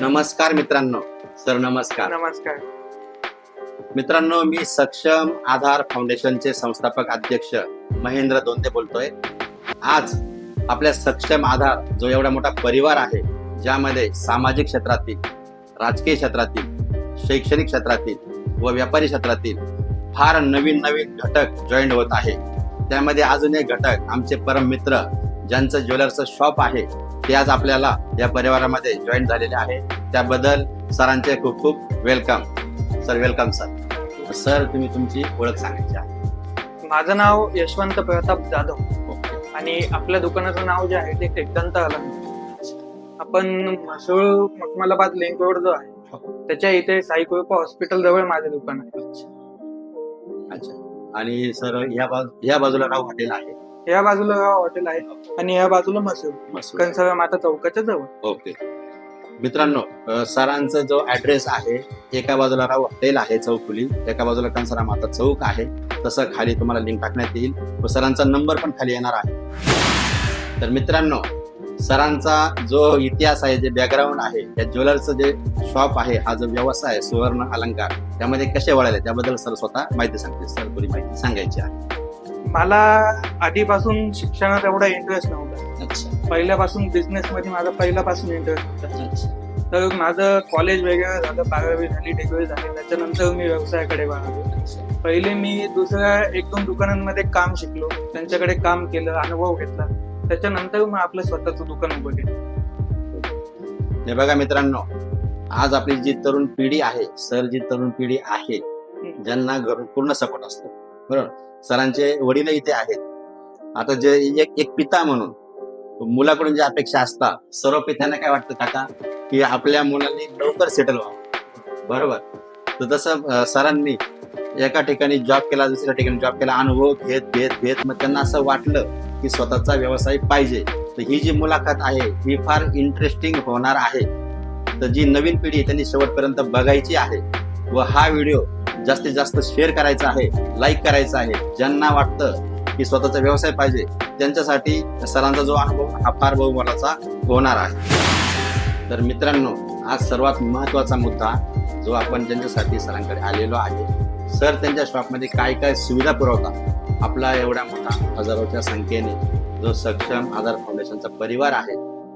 नमस्कार मित्रांनो. सर नमस्कार. नमस्कार. मित्रांनो, मी सक्षम आधार फाउंडेशनचे संस्थापक अध्यक्ष महेंद्र दोंदे बोलतोय. आज आपल्या सक्षम आधार जो एवढा मोठा परिवार आहे, ज्यामध्ये सामाजिक क्षेत्रातील, राजकीय क्षेत्रातील, शैक्षणिक क्षेत्रातील व व्यापारी क्षेत्रातील फार नवीन नवीन घटक जॉईन होत आहे. त्यामध्ये अजून एक घटक आमचे परम मित्र ज्यांचं ज्वेलर्सचं शॉप आहे, ते आज आपल्याला या परिवारामध्ये जॉईन झालेले आहे. त्याबद्दल सरांचे खूप खूप welcome. Sir welcome sir. Sir तुम्ही तुमची ओळख सांगायची आहे. माझं नाव यशवंत प्रताप जाधव आणि आपल्या दुकानाचं नाव जे आहे ते टेकदंत अलंकार. आपण म्हसोळ मखमलाबाद लिंक रोड जो आहे त्याच्या इथे साई कृपा हॉस्पिटल जवळ माझं दुकान आहे. अच्छा. आणि सर या बाजूला राव हॉटेल आहे, या बाजूला हॉटेल आहे आणि या बाजूला म्हसोळ कंसाळ माता चौकाच्या जवळ. ओके मित्रांनो, सरांचा जो ऍड्रेस आहे, एका बाजूला राव हॉटेल आहे चौफुली, एका बाजूला कंसारा माता चौक आहे. तसं खाली तुम्हाला लिंक टाकण्यात येईल व सरांचा नंबर पण खाली येणार आहे. तर मित्रांनो, सरांचा जो इतिहास आहे, जे बॅकग्राऊंड आहे, त्या ज्वेलर्सचं जे शॉप आहे, हा जो व्यवसाय आहे सुवर्ण अलंकार, त्यामध्ये कसे वळाले त्याबद्दल सर स्वतः माहिती सांगते. सर थोडी माहिती सांगायची आहे. मला आधीपासून शिक्षणात एवढा इंटरेस्ट नव्हता. अच्छा. पहिल्यापासून बिझनेस मध्ये माझा पहिल्यापासून इंटरेस्ट होता. अच्छा. तर माझं कॉलेज वगैरे झालं, 12वी झाली, डिग्री झाली, त्याच्यानंतर मी व्यवसायाकडे वळालो. पहिले मी दुसऱ्या 1-2 दुकानांमध्ये काम शिकलो, त्यांच्याकडे काम केलं, अनुभव घेतला, त्याच्यानंतर मग आपलं स्वतःचं दुकान उभं केलं. हे बघा मित्रांनो, आज आपली जी तरुण पिढी आहे, सर जी तरुण पिढी आहे, ज्यांना घरून पूर्ण सपोर्ट असतो, बरोबर. सरांचे वडील इथे आहेत. आता जे एक पिता म्हणून मुलाकडून ज्या अपेक्षा असतात, सर्व पित्यांना काय वाटतं काका, की आपल्या मुलांनी लवकर सेटल व्हावं, बरोबर. तर तसं सरांनी एका ठिकाणी जॉब केला, दुसऱ्या ठिकाणी जॉब केला, अनुभव घेत घेत घेत मग त्यांना असं वाटलं की स्वतःचा व्यवसाय पाहिजे. तर ही जी मुलाखत आहे ही फार इंटरेस्टिंग होणार आहे. तर जी नवीन पिढी त्यांनी शेवटपर्यंत बघायची आहे व हा व्हिडिओ जास्तीत जास्त शेअर करायचा आहे, लाईक करायचा आहे. ज्यांना वाटतं की स्वतःचा व्यवसाय पाहिजे, त्यांच्यासाठी सरांचा जो अनुभव हा फार बहुमोलाचा होणार आहे. तर मित्रांनो, आज सर्वात महत्वाचा मुद्दा जो आपण ज्यांच्यासाठी सरांकडे आलेलो आहे, सर त्यांच्या शॉपमध्ये काय काय सुविधा पुरवतात. आपला एवढा मोठा हजारोच्या संख्येने जो सक्षम आधार फाउंडेशनचा परिवार आहे,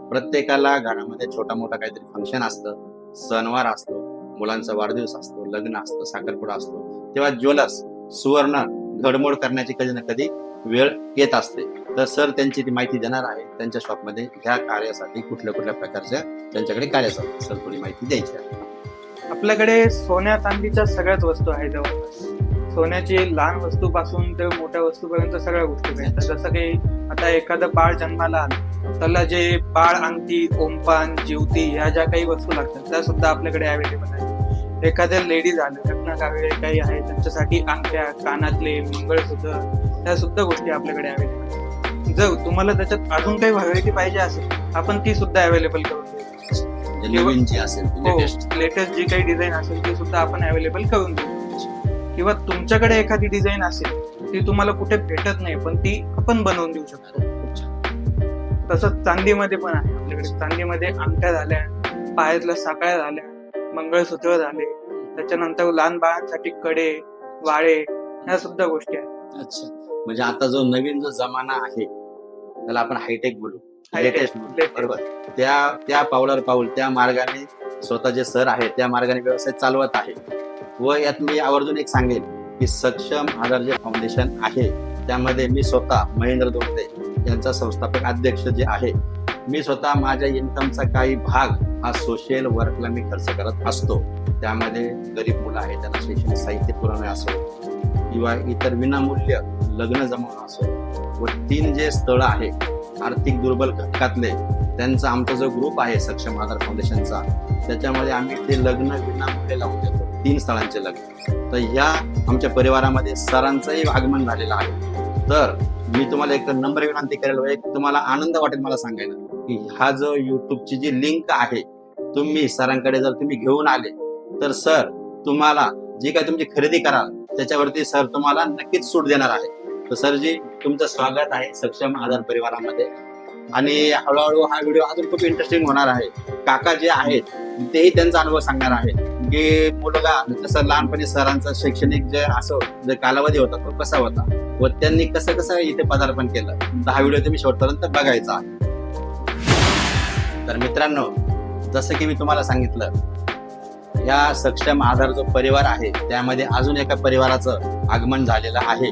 प्रत्येकाला घरामध्ये छोटा मोठा काहीतरी फंक्शन असतं, सणवार असतो, मुलांचा वाढदिवस असतो, लग्न असतं, साखरपुडा असतो, तेव्हा ज्वेलर्स सुवर्ण घडमोड करण्याची कधी ना कधी वेळ येत असते. तर सर त्यांची ती माहिती देणार आहे. त्यांच्या शॉपमध्ये ह्या कार्यासाठी कुठल्या कुठल्या प्रकारच्या त्यांच्याकडे कार्य चालतात, सर थोडी माहिती द्यायची आहे. आपल्याकडे सोन्या चांदीच्या सगळ्याच वस्तू आहेत जवळपास. सोन्याची लहान वस्तूपासून ते मोठ्या वस्तूपर्यंत सगळ्या गोष्टी भेटतात. जसं की आता एखादं बाळ जन्माला आलं, त्याला जे बाळ अंगठी, ओमपान, जिवती ह्या ज्या काही वस्तू लागतात त्या सुद्धा आपल्याकडे अवेलेबल आहेत. एखाद्या लेडीज आलं, लग्न कार्य काही आहे, त्यांच्यासाठी अंगठ्या, कानातले, मंगळसूत्र, त्या सुद्धा गोष्टी आपल्याकडे अवेलेबल आहेत. जर तुम्हाला त्याच्यात अजून काही व्हरायटी पाहिजे असेल, आपण ती सुद्धा अवेलेबल करून देऊ. लेटेस्ट जी काही डिझाईन असेल ती सुद्धा आपण अवेलेबल करून देऊ. किंवा तुमच्याकडे एखादी डिझाईन असेल ती तुम्हाला कुठे भेटत नाही, पण ती आपण बनवून देऊ शकतो. तसंच चांदीमध्ये पण आहे आपल्याकडे. चांदीमध्ये अंगठ्या झाल्या, पायातल्या साकळ्या झाल्या, मंगळसूत्र झाले, त्याच्यानंतर लहान बाळांसाठी कडे, वाळे, ह्या सुद्धा गोष्टी आहेत. अच्छा. म्हणजे आता जो नवीन जो जमाना आहे त्याला आपण हायटेक बोलू, लेटेस्ट बोलू, बरोबर. त्या पावलावर पाऊल त्या मार्गाने स्वतः जे सर आहे त्या मार्गाने व्यवसाय चालवत आहे. व यात मी आवर्जून एक सांगेन की सक्षम आधार जे फाउंडेशन आहे, त्यामध्ये मी स्वतः महेंद्र दोंदे यांचा संस्थापक अध्यक्ष जे आहे, मी स्वतः माझ्या इन्कमचा काही भाग हा सोशल वर्कला मी खर्च करत असतो. त्यामध्ये गरीब मुलं आहेत, त्यांना शैक्षणिक साहित्य पुरवणे असो किंवा इतर विनामूल्य लग्न जमवणं असो, व 3 जे स्थळं आहे आर्थिक दुर्बल घटकातले, त्यांचा आमचा जो ग्रुप आहे सक्षम आधार फाउंडेशनचा, त्याच्यामध्ये आम्ही ते लग्न विनामूल्य लावून देतो, 3 स्थळांचे लग्न. तर ह्या आमच्या परिवारामध्ये सरांचंही आगमन झालेलं आहे. तर मी तुम्हाला एक नंबर विनंती करेल, एक तुम्हाला आनंद वाटेल मला सांगायला, की हा जो युट्यूबची जी लिंक आहे, तुम्ही सरांकडे जर तुम्ही घेऊन आले तर सर तुम्हाला जी काही तुमची खरेदी कराल त्याच्यावरती सर तुम्हाला नक्कीच सूट देणार आहे. तर सरजी, तुमचं स्वागत आहे सक्षम आधार परिवारामध्ये. आणि हळूहळू हा व्हिडिओ अजून खूप इंटरेस्टिंग होणार आहे. काका जे आहेत तेही त्यांचा अनुभव सांगणार आहे की मुलगा जसं लहानपणी सरांचा शैक्षणिक जे असं जे कालावधी होता तो कसा होता व त्यांनी कसं कसं इथे पदार्पण केलं. तर हा व्हिडिओ तुम्ही शेवटपर्यंत बघायचा आहे. तर मित्रांनो, जसं की मी तुम्हाला सांगितलं, या सक्षम आधार जो परिवार आहे त्यामध्ये अजून एका परिवाराचं आगमन झालेलं आहे.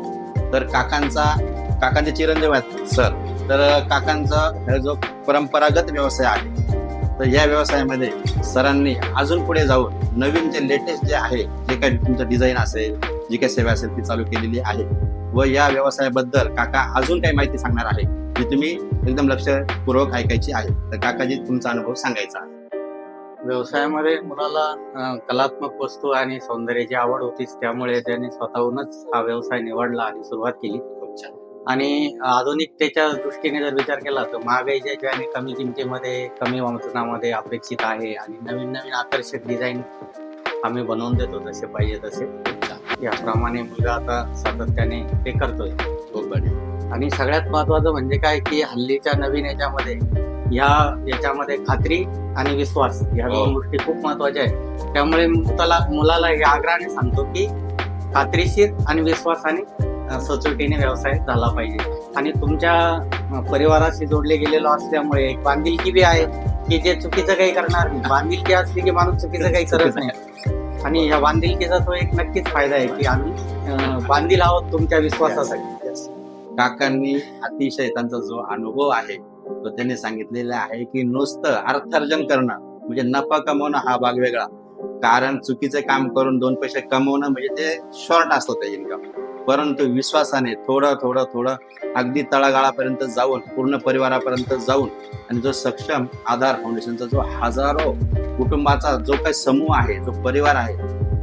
तर काकांचे चिरंजीव आहेत सर. तर काकांचा हा जो परंपरागत व्यवसाय आहे, तर या व्यवसायामध्ये सरांनी अजून पुढे जाऊन नवीन जे लेटेस्ट जे आहे, जे काही तुमचं डिझाईन असेल, जी काही सेवा असेल ती चालू केलेली आहे. व या व्यवसायाबद्दल काका अजून काही माहिती सांगणार आहे जी तुम्ही एकदम लक्षपूर्वक ऐकायची आहे. तर काकाजी, तुमचा अनुभव सांगायचा आहे. व्यवसायामध्ये मुलाला कलात्मक वस्तू आणि सौंदर्याची आवड होतीच, त्यामुळे त्यांनी स्वतःहूनच हा व्यवसाय निवडला आणि सुरुवात केली. आणि आधुनिकतेच्या दृष्टीने जर विचार केला तर महागाईच्या ज्याने कमी किमतीमध्ये, कमी वजनामध्ये अपेक्षित आहे आणि नवीन नवीन आकर्षक डिझाईन आम्ही बनवून देतो जसे पाहिजे तसे. याप्रमाणे मुलगा आता सातत्याने ते करतोय. खूप बढिया. आणि सगळ्यात महत्वाचं म्हणजे काय की हल्लीच्या नवीन याच्यामध्ये याच्यामध्ये खात्री आणि विश्वास ह्या दोन गोष्टी खूप महत्वाच्या आहेत. त्यामुळे मुलाला हे आग्रहाने सांगतो की खात्रीशीर आणि विश्वासाने सचोटीने व्यवसाय झाला पाहिजे. आणि तुमच्या परिवाराशी जोडले गेलेलो असल्यामुळे एक बांधिलकी बी आहे की जे चुकीचं काही करणार नाही. बांधिलकी असली की माणूस चुकीचं काही करत नाही. आणि या बांधिलकीचा तो एक नक्कीच फायदा आहे की आम्ही बांधील आहोत तुमच्या विश्वासासाठी. काकांनी अतिशय त्यांचा जो अनुभव आहे तो त्यांनी सांगितलेला आहे की नुसतं अर्थार्जन करणं म्हणजे नफा कमवणं हा भाग वेगळा. कारण चुकीचे काम करून 2 पैसे कमवणं म्हणजे ते शॉर्ट असतं ते इन्कम. परंतु विश्वासाने थोडं थोडं थोडं अगदी तळागाळापर्यंत जाऊन, पूर्ण परिवारापर्यंत जाऊन, आणि जो सक्षम आधार फाउंडेशनचा जो हजारो कुटुंबाचा जो काही समूह आहे, जो परिवार आहे,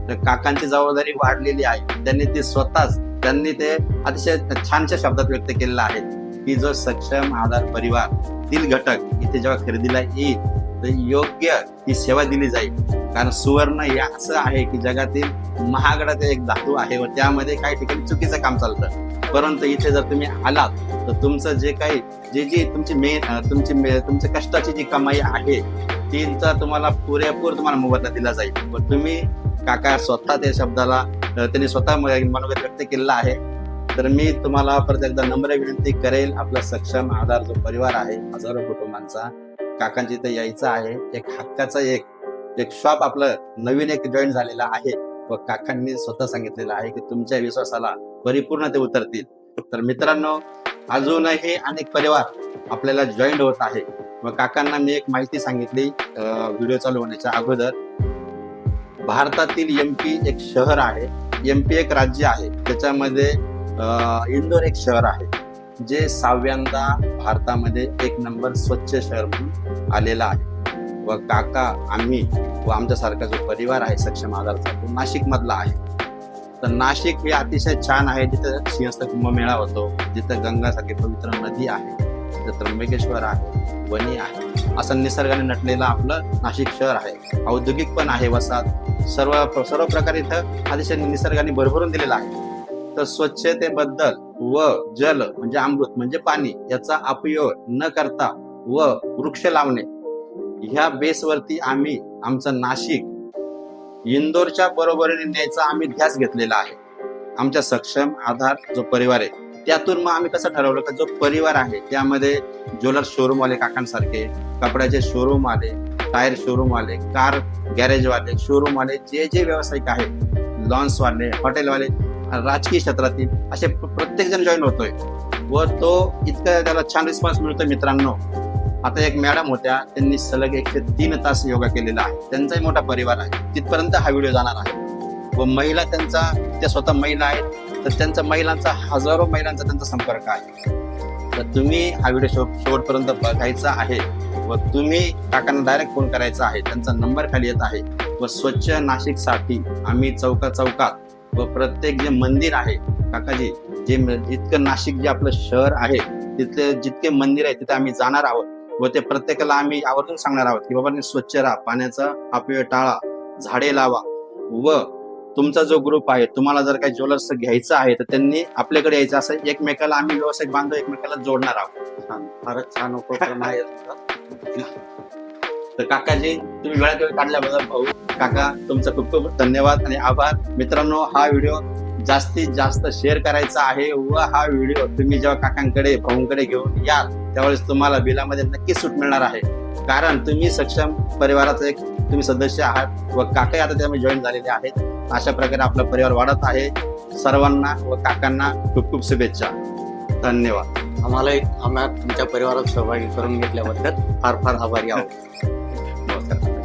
तर काकांची जबाबदारी वाढलेली आहे. त्यांनी ते अतिशय छानशा शब्दात व्यक्त केलेलं आहे की जो सक्षम आधार परिवार तील घटक इथे जेव्हा खरेदीला येईल तर योग्य ही सेवा दिली जाईल. कारण सुवर्ण हे असं आहे की जगातील महागडा एक धातू आहे व त्यामध्ये काही ठिकाणी चुकीचं काम चालतं. परंतु इथे जर तुम्ही आलात तर तुमचं जे काही जी तुमच्या कष्टाची जी कमाई आहे तीचा तुम्हाला पुरेपूर तुम्हाला मोबदला दिला जाईल. व तुम्ही काका स्वतः त्या शब्दाला त्यांनी स्वतः मनोगत व्यक्त केलेला आहे. तर मी तुम्हाला परत एकदा नम्र विनंती करेल, आपला सक्षम आधार जो परिवार आहे हजारो कुटुंबांचा, काकांची इथे यायचं आहे. एक हक्काचा एक शॉप आपलं नवीन एक जॉईन झालेला आहे व काकांनी स्वतः सांगितलेलं आहे की तुमच्या विश्वासाला परिपूर्ण ते उतरतील. तर मित्रांनो, अजूनही अनेक परिवार आपल्याला जॉईन होत आहे. व काकांना मी एक माहिती सांगितली व्हिडिओ चालू होण्याच्या अगोदर. भारतातील MP एक शहर आहे, MP एक राज्य आहे, त्याच्यामध्ये इंदोर एक शहर आहे जे 6व्यांदा भारतामध्ये 1 नंबर स्वच्छ शहर म्हणून आलेला आहे. व काका, आम्ही व आमच्यासारखा जो परिवार आहे सक्षम आधारचा तो नाशिक मधला आहे. तर नाशिक हे अतिशय छान आहे, जिथं सिंहस्थ कुंभमेळा होतो, जिथं गंगासारखी पवित्र नदी आहे, जिथं त्र्यंबकेश्वर आहे, वणी आहे, असं निसर्गाने नटलेलं आपलं नाशिक शहर आहे. औद्योगिक पण आहे, वसाहत, सर्व प्रकारे इथं अतिशय निसर्गाने भरभरून दिलेला आहे. तर स्वच्छतेबद्दल व जल म्हणजे अमृत म्हणजे पाणी याचा अपयोग न करता व वृक्ष लावणे ह्या बेसवरती आम्ही आमचं नाशिक इंदोरच्या बरोबरीने न्यायचा आम्ही ध्यास घेतलेला आहे. आमच्या सक्षम आधार जो परिवार आहे त्यातून मग आम्ही कसं ठरवलं की जो परिवार आहे त्यामध्ये ज्वेलर शोरूम वाले काकांसारखे, कपड्याचे शोरूम आले, टायर शोरूम आले, कार गॅरेज वाले, शोरूम वाले, जे व्यावसायिक आहेत, लॉन्स वाले, हॉटेल वाले, राजकीय क्षेत्रातील असे प्रत्येक जण जॉईन होतोय व तो इतका त्याला छान रिस्पॉन्स मिळतोय. मित्रांनो, आता एक मॅडम होत्या, त्यांनी सलग 103 तास योगा केलेला आहे. त्यांचाही मोठा परिवार आहे, तिथपर्यंत हा व्हिडिओ जाणार आहे. व महिला त्या स्वतः महिला आहेत, तर त्यांचा महिलांचा हजारो महिलांचा त्यांचा संपर्क आहे. तर तुम्ही हा व्हिडिओ शेवटपर्यंत बघायचा आहे व तुम्ही काकांना डायरेक्ट फोन करायचा आहे. त्यांचा नंबर खाली येत आहे. व स्वच्छ नाशिकसाठी आम्ही चौकात व प्रत्येक जे मंदिर आहे काकाजी, जे इतकं नाशिक जे आपलं शहर आहे तिथले जितके मंदिर आहे तिथे आम्ही जाणार आहोत व ते प्रत्येकाला आम्ही आवर्जून सांगणार आहोत की बाबा स्वच्छ राहा, पाण्याचा अपव्यय टाळा, झाडे लावा. व तुमचा जो ग्रुप आहे, तुम्हाला जर काही ज्वेलर्स घ्यायचं आहे तर त्यांनी आपल्याकडे यायचं, असं एकमेकाला आम्ही व्यावसायिक बांधव एकमेकाला जोडणार आहोत. फारच छान उपक्रम आहे. तर काकाजी तुम्ही वेळात वेळ काढल्याबद्दल भाऊ काका तुमचा खूप खूप धन्यवाद आणि आभार. मित्रांनो, हा व्हिडिओ जास्तीत जास्त शेअर करायचा आहे व हा व्हिडिओ तुम्ही जेव्हा काकांकडे भाऊंकडे घेऊन याल त्यावेळेस तुम्हाला बिलामध्ये नक्की सूट मिळणार आहे. कारण तुम्ही सक्षम परिवाराचा एक तुम्ही सदस्य आहात व काकाही आता त्यामध्ये जॉईन झालेले आहेत. अशा प्रकारे आपला परिवार वाढत आहे. सर्वांना व काकांना खूप खूप शुभेच्छा. धन्यवाद. आम्हाला तुमच्या परिवारात सहभागी करून घेतल्याबद्दल फार फार आभारी आहोत. नमस्कार.